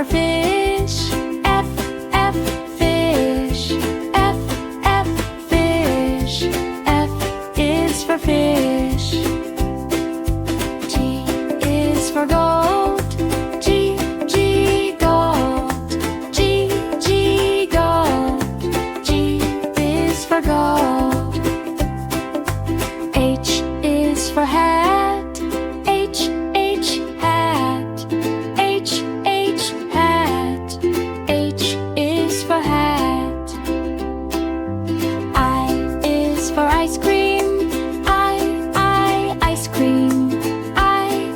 for fish. F, F, fish. F, F, fish. F is for fish. G is for goat. G, G, goat. G, G, goat. G is for goat. H is for hat. H, H, hat. H, H, hat. H is for hat. I is for ice cream. I, ice cream. I,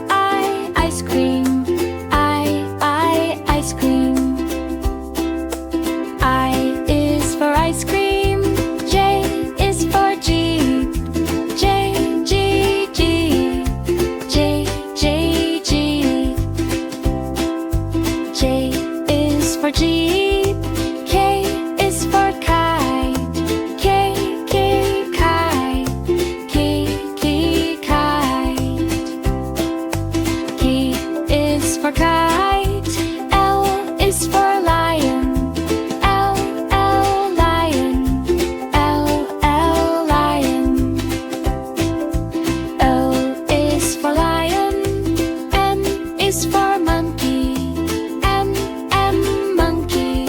ice cream. I, ice cream. I is for ice cream. J is for Jeep. J, G, Jeep. J, J, Jeep. J is for Jeep. K is for kite. K, K, kite. K, K, kite. K is for kite. L is for lion. L, L, lion. L, L, lion. O is for lion. M is for monkey. M, M, monkey.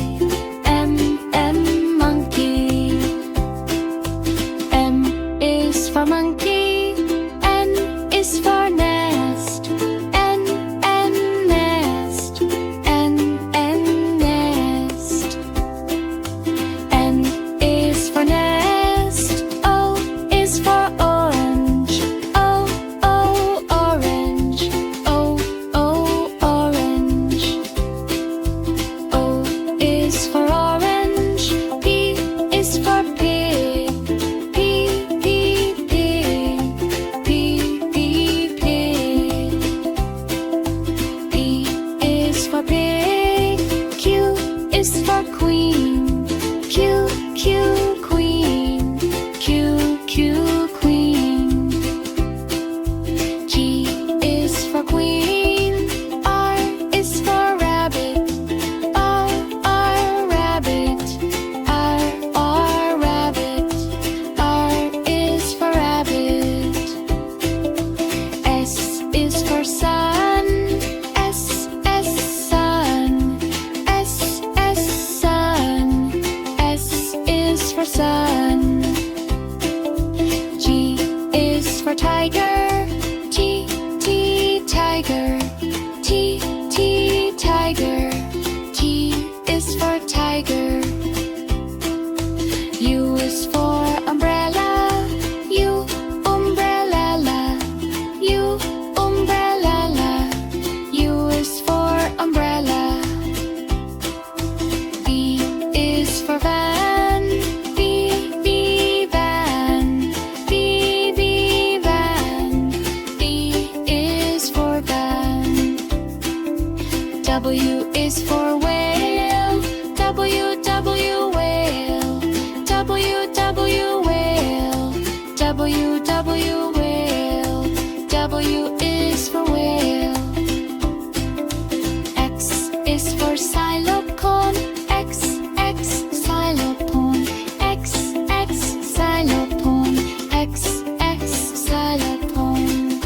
M, M, monkey. M is for monkey. N is for nest. N, N, nest. N, N, nest. N is for nest. O is for orange. O, O, orange. O, O, orange. O is for orange. P is for pig. P, P, pig. P, P, pig. P is for pig. Q is for queen. Q, Q, queen. Q, Q, queen. G is for queen. R is for rabbit. R, R, rabbit. R, R, rabbit. R is for rabbit. S is for sun. S, S, sun. S, S, sun. S is for sun. G is for tiger. T, T, tiger. T, T, tiger. T is for tiger. U is for umbrella. U, umbrella. U, umbrella. U is for umbrella. V is for van. V, V, van. V, V, van. V is for van. W is for whale. W, W, whale. W, W, whale. W, W, whale. W is for whale. X is for xylophone. X, X, xylophone. X, X, xylophone. X, X, xylophone.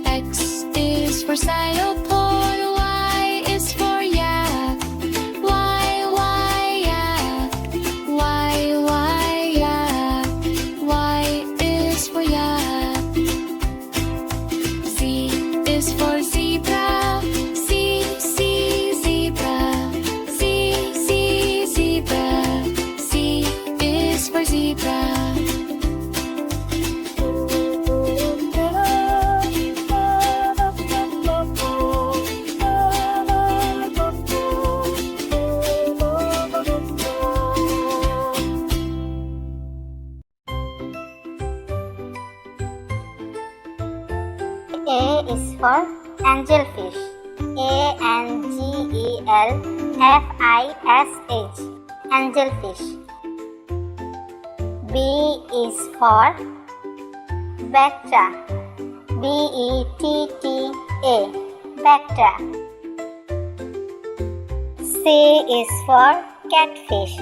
X is for xylophone. Y is for yak. Y, yak. Y, yak. Y is for yak. Z is for zebra. Z, zebra. Z, zebra. Z is for zebra. A is for angelfish. A-N-G-E-L-F-I-S-H. Angelfish. B is for betta. B-E-T-T-A. Betta. is for catfish.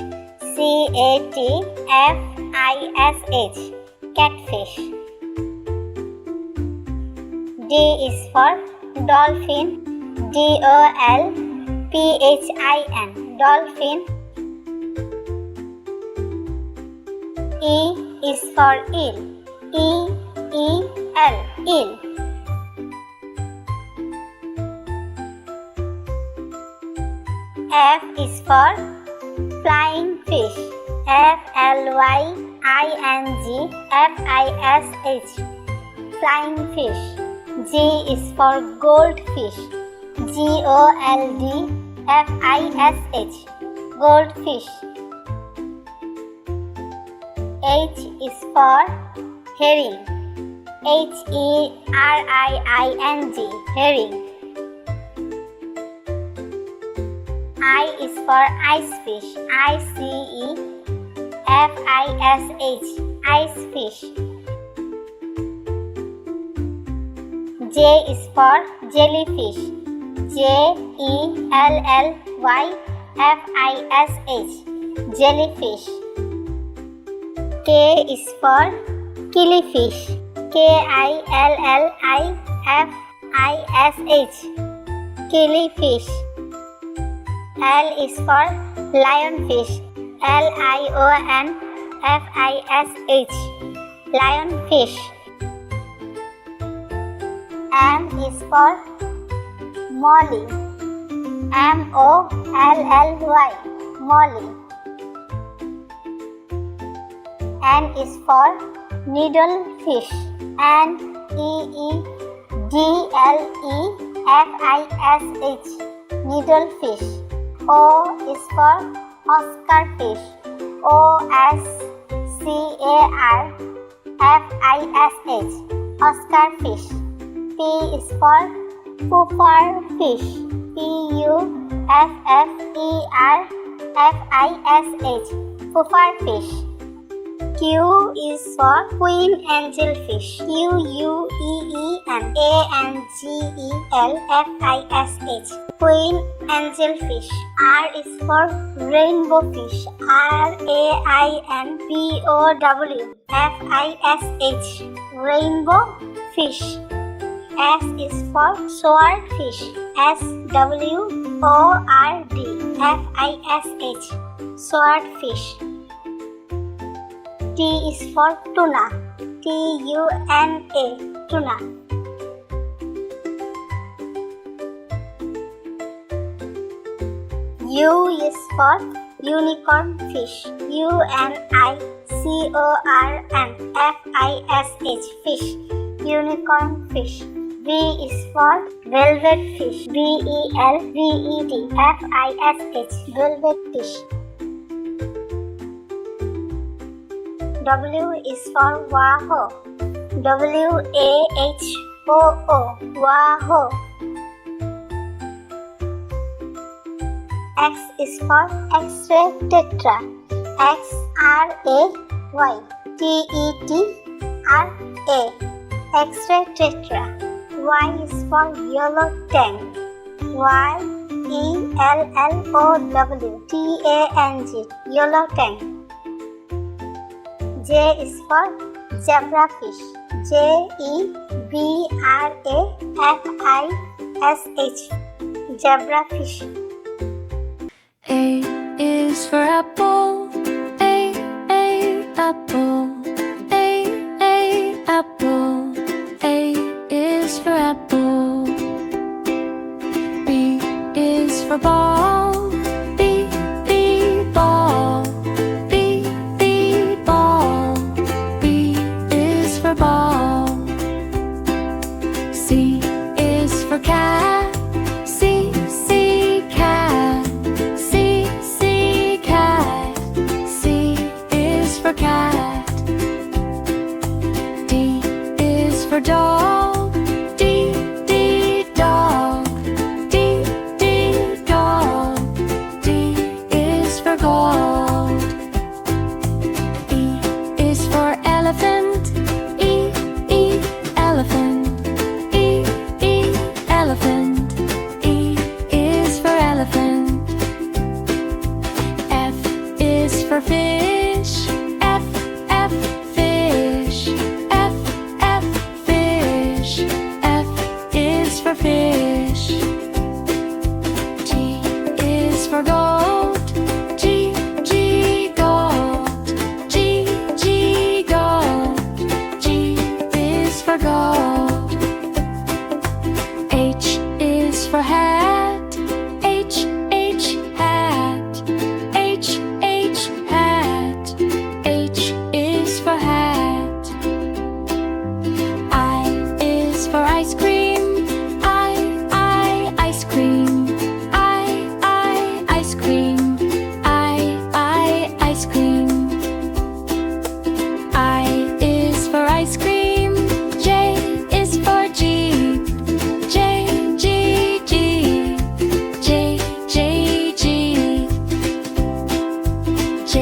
catfish. Catfish. D is for dolphin. dolphin. Dolphin. E is for eel. eel. Eel. F is for flying fish. flying fish. Flying fish. G is for goldfish. goldfish. Goldfish. H is for herring. herring. Herring. I is for icefish. icefish. J is for jellyfish. jellyfish. K is for killifish. killifish. L is for lionfish. lionfish. M is for molly. molly. N is for needlefish. needlefish. O is for oscarfish. oscarfish. P is for pufferfish. pufferfish. Q is for queen angelfish. queen angelfish. R is for rainbow fish. rainbow fish. S is for swordfish. swordfish. T is for tuna. tuna. U is for unicorn fish. fish. Unicorn fish. V is for velvet fish. velvet fish. W is for wahoo. wahoo. X is for X-ray tetra. X-ray tetra. Y is for yellow tang. Yellow tang. J is for zebrafish. zebrafish. A is for apple. Apple. Apple. A is for apple. B is for ball. Ball. Ball. B is for ball. C is for cat. cat. C is for cat. D is for dog. Dog. Dog. for fish. G is for gold. G, G, gold. G, G, gold. G is for gold. H is for hat. H, H, hat. H, H, hat. H is for hat. I is for ice cream. I, ice cream. I, ice cream. I, ice cream. I is for ice cream. J is for Jeep. J, G, Jeep. J, J, Jeep. J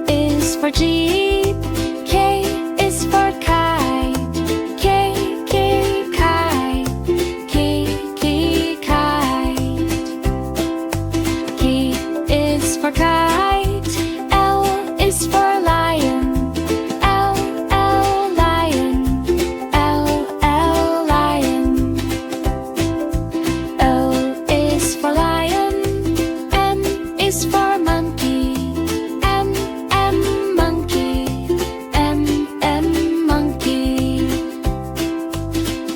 is for Jeep. K is for kite. K, K, kite. K, K, kite. K is for kite. L is for lion. L, L, lion. L, L, lion. O is for lion. M is for monkey. M, M, monkey. M, M, monkey.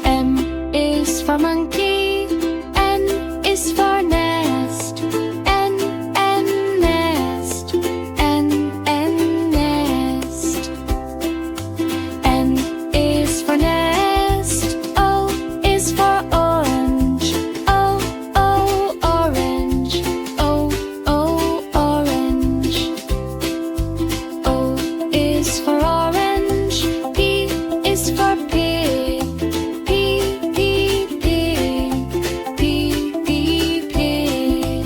M is for monkey. N is for nest. N, N, nest. N, N, nest. N is for nest. O is for orange. O, O, orange. O, O, orange. O is for orange. P is for pig. P, P, pig. P, P, pig.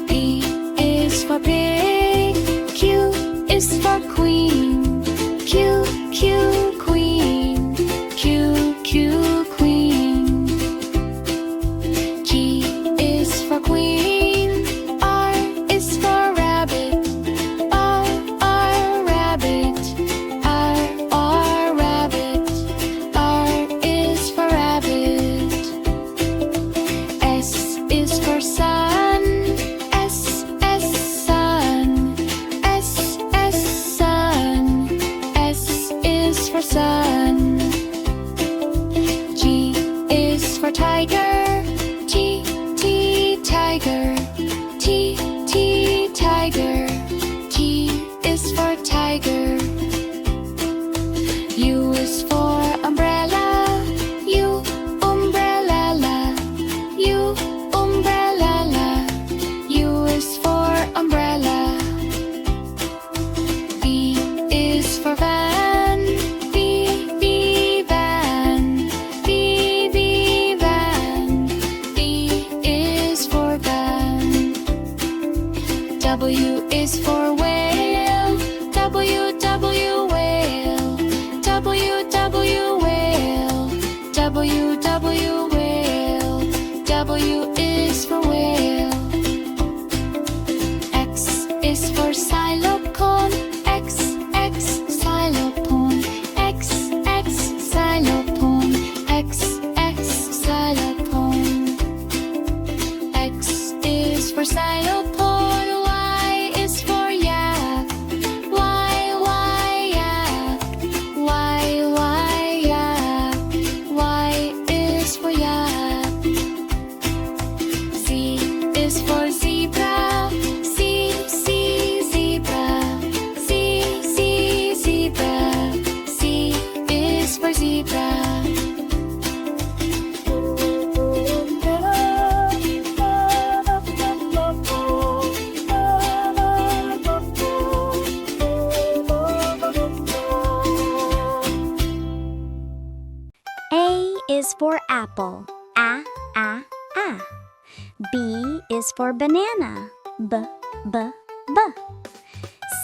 P is for pig. Q is for queen. Q, Q, queen. Q, Q, queen. G is for queen. R is for rabbit. R, R, rabbit. R, R, rabbit. R is for rabbit. S is for sun. S, S, sun. S, S, sun. S is for sun. G is for tiger. T, T, tiger. T, T, tiger. T is for tiger. U is for umbrella. U, umbrella. U, umbrella. U is for umbrella. V is for van. V, V, van. V, V, van. V is for van. W is for whale. W, W, whale. W, W, whale. W, W, whale. W is for whale. X is for xylophone. X, X, xylophone. X, X, xylophone. X, X, xylophone. X is for xylophone. Y is for yak. Y, Y, yak. Y, Y, yak. Y is for yak. Z is for zebra. Z, Z, zebra. Z, Z, zebra. Z is for zebra. A is for apple. A, A, A. B is for banana. B, B, B.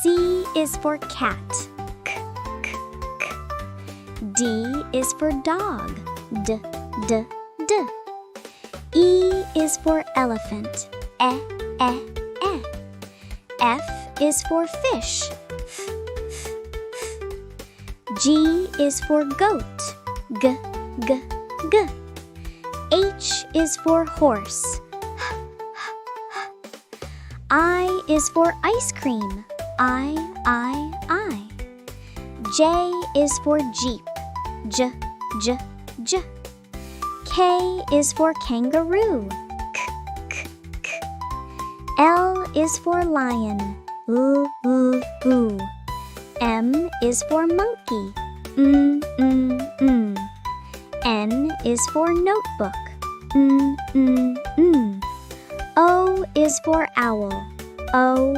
C is for cat. K, K, K. D is for dog. D, D, D. E is for elephant. E, E, E. F is for fish. F, F, F. G is for goat. G, G, G. H is for horse. I is for ice cream. I. J is for jeep. J. K is for kangaroo. K. L is for lion. L. M is for monkey. N is for notebook. O is for owl. O.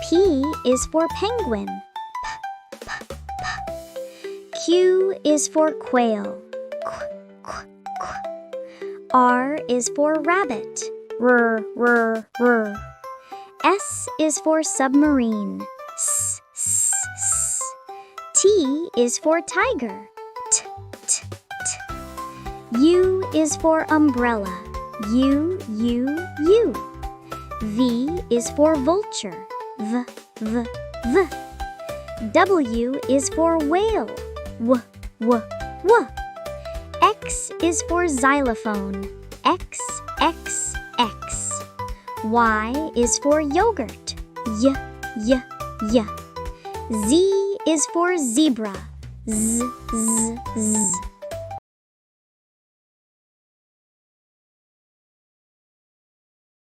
P is for penguin. Q is for quail. R is for rabbit. R. S is for submarine. S. T is for tiger. T. U is for umbrella. U. V is for vulture. V. W is for whale. W. X is for xylophone. X. Y is for yogurt. Y. Z is for zebra. Z.